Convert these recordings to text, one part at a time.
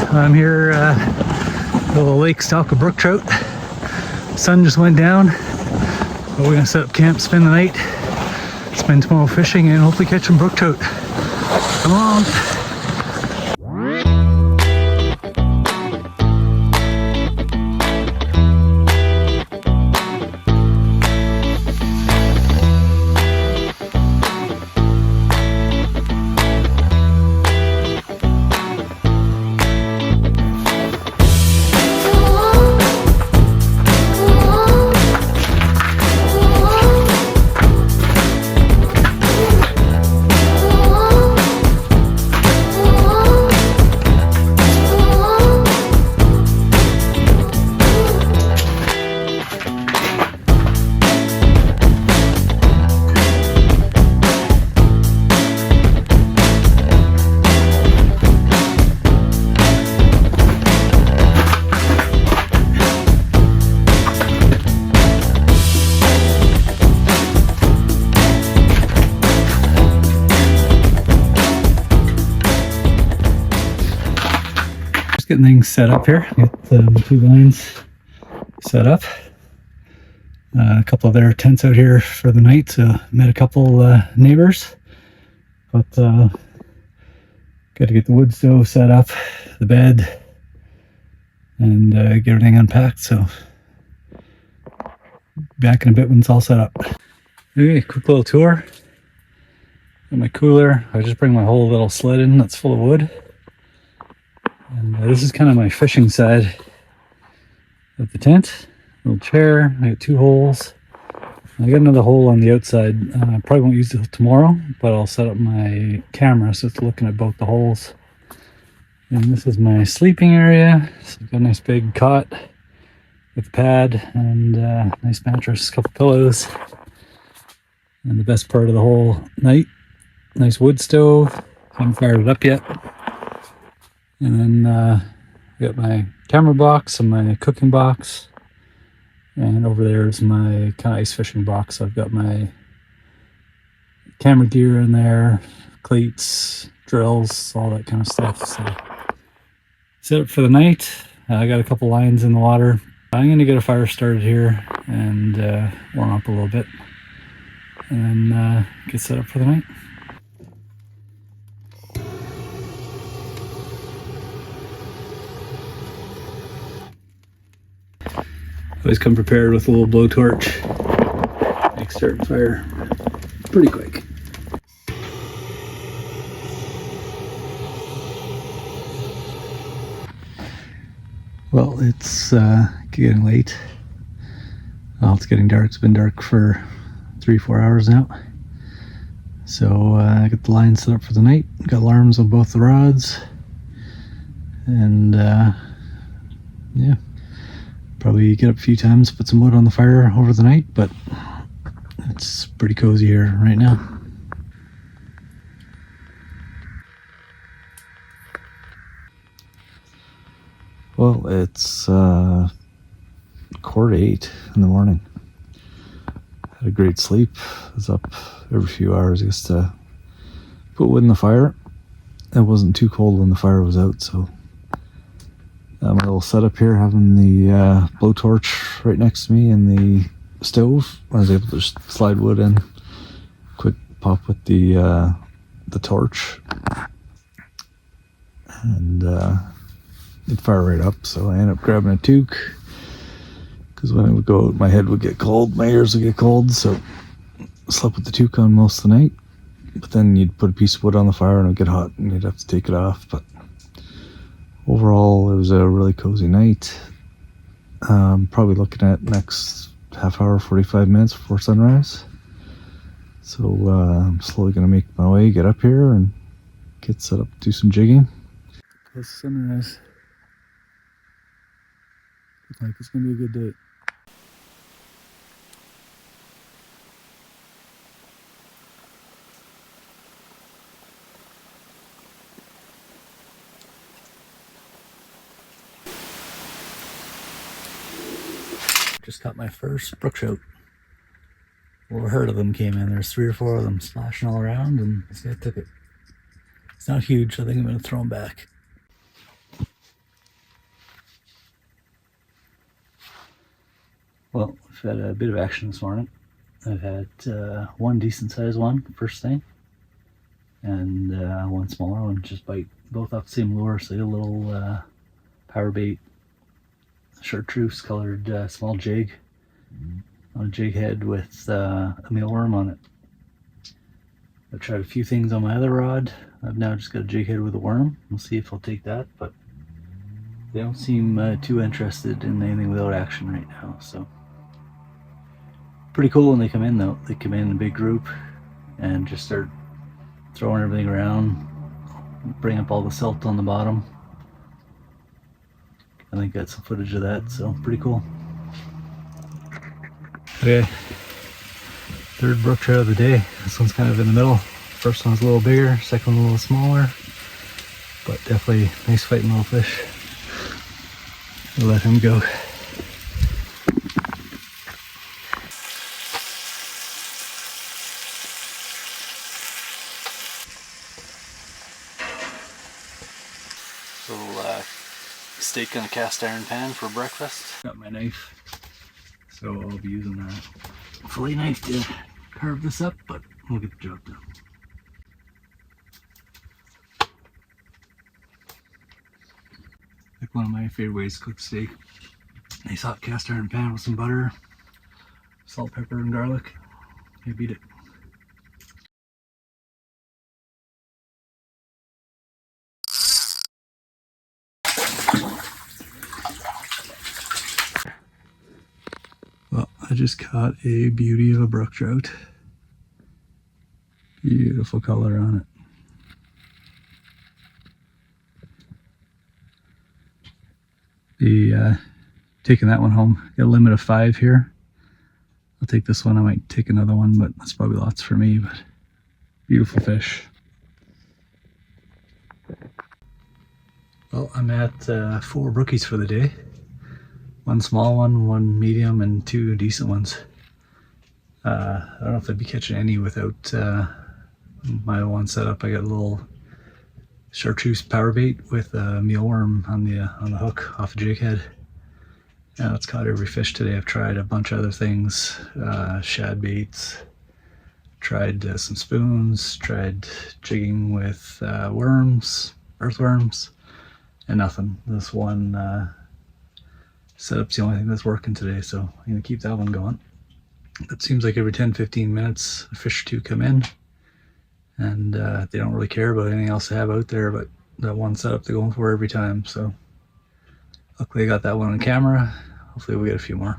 I'm here at the lake Alberta Brook Trout. Sun just went down, but we're gonna set up camp, spend the night, spend tomorrow fishing, and hopefully catch some brook trout. Come on. Getting things set up here. Get the 2 lines set up. A couple of their tents out here for the night. So met a couple neighbors, but got to get the wood stove set up, the bed, and get everything unpacked. So back in a bit when it's all set up. Okay, quick little tour. Got my cooler. I just bring my whole little sled in that's full of wood. And this is kind of my fishing side of the tent. Little chair. I got 2 holes. I got another hole on the outside. I probably won't use it tomorrow, but I'll set up my camera so it's looking at both the holes. And this is my sleeping area. So I've got a nice big cot with a pad and nice mattress, a couple pillows. And the best part of the whole night, nice wood stove. Haven't fired it up yet. And then I got my camera box and my cooking box. And over there is my kind of ice fishing box. So I've got my camera gear in there, cleats, drills, all that kind of stuff. So set up for the night. I got a couple lines in the water. I'm going to get a fire started here and warm up a little bit. And then get set up for the night. Always come prepared with a little blowtorch. Make starting fire pretty quick. Well, it's getting late. Well, it's getting dark. It's been dark for 3-4 hours now. So I got the line set up for the night. Got alarms on both the rods. And yeah. Probably get up a few times, put some wood on the fire over the night, but it's pretty cozy here right now. Well, it's 7:45 in the morning. Had a great sleep. I was up every few hours just to put wood in the fire. It wasn't too cold when the fire was out, so my little setup here, having the blowtorch right next to me and the stove. I was able to just slide wood in, quick pop with the torch, and it'd fire right up. So I ended up grabbing a toque, because when it would go out, my head would get cold, my ears would get cold, so I slept with the toque on most of the night. But then you'd put a piece of wood on the fire and it would get hot and you'd have to take it off. But overall, it was a really cozy night. Probably looking at next half hour, 45 minutes before sunrise. So I'm slowly going to make my way, get up here and get set up, do some jigging. Close to sunrise. Looks like it's going to be a good day. Just caught my first brook trout. Well, a herd of them came in. There's 3 or 4 of them splashing all around, and this guy took it. It's not huge, so I think I'm going to throw him back. Well, I've had a bit of action this morning. I've had one decent sized one first thing, and one smaller one just bite, both off the same lure. So I got a little power bait chartreuse colored small jig on a jig head with a mealworm on it. I've tried a few things on my other rod. I've now just got a jig head with a worm. We'll see if I'll take that, but they don't seem too interested in anything without action right now. So pretty cool when they come in though. They come in a big group and just start throwing everything around, bring up all the silt on the bottom. I think got some footage of that, so pretty cool. Okay, third brook trout of the day. This one's kind of in the middle. First one's a little bigger, second one a little smaller, but definitely nice fighting little fish. We'll let him go. So steak in a cast iron pan for breakfast. Got my knife, so I'll be using that fillet knife to carve this up, but we'll get the job done. Like one of my favorite ways to cook steak. Nice hot cast iron pan with some butter, salt, pepper, and garlic. Can't beat it. Well, I just caught a beauty of a brook trout. Beautiful color on it. Taking that one home. Got a limit of 5 here. I'll take this one. I might take another one, but that's probably lots for me. But beautiful fish. Well, I'm at 4 brookies for the day. One small one, one medium, and 2 decent ones. I don't know if I'd be catching any without my one setup. I got a little chartreuse power bait with a mealworm on the hook off a jig head. Yeah, it's caught every fish today. I've tried a bunch of other things, shad baits, tried some spoons, tried jigging with worms, earthworms, and nothing. This one setup's the only thing that's working today, so I'm gonna keep that one going. It seems like every 10-15 minutes a fish or 2 come in, and they don't really care about anything else they have out there, but that one setup they're going for every time. So luckily I got that one on camera. Hopefully we'll get a few more.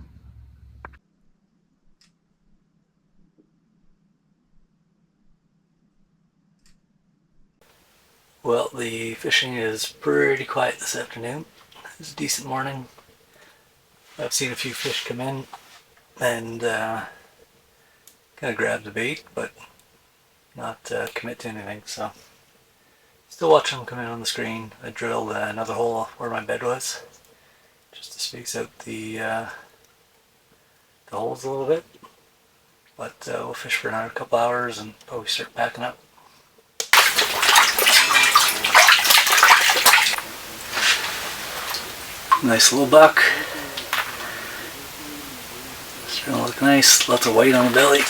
Well, the fishing is pretty quiet this afternoon. It's a decent morning. I've seen a few fish come in and kind of grab the bait, but not commit to anything. So still watching them come in on the screen. I drilled another hole where my bed was, just to space out the holes a little bit. But we'll fish for another couple hours and probably start packing up. Nice little buck. It's gonna look nice. Lots of white on the belly.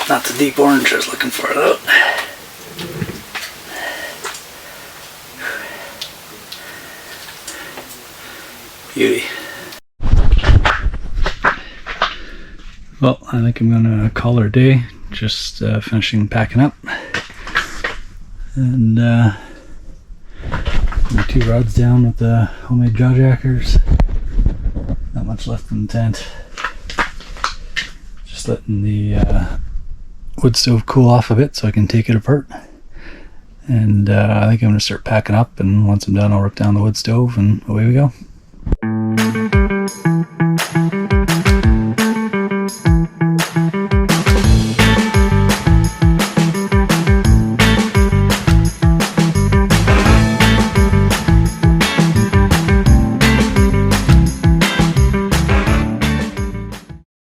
Not the deep orange I was looking for though. Beauty. Well, I think I'm gonna call her a day. Just finishing packing up. And my 2 rods down with the homemade jaw jackers. Not much left in the tent. Just letting the wood stove cool off a bit so I can take it apart. And I think I'm going to start packing up, and once I'm done I'll rip down the wood stove and away we go.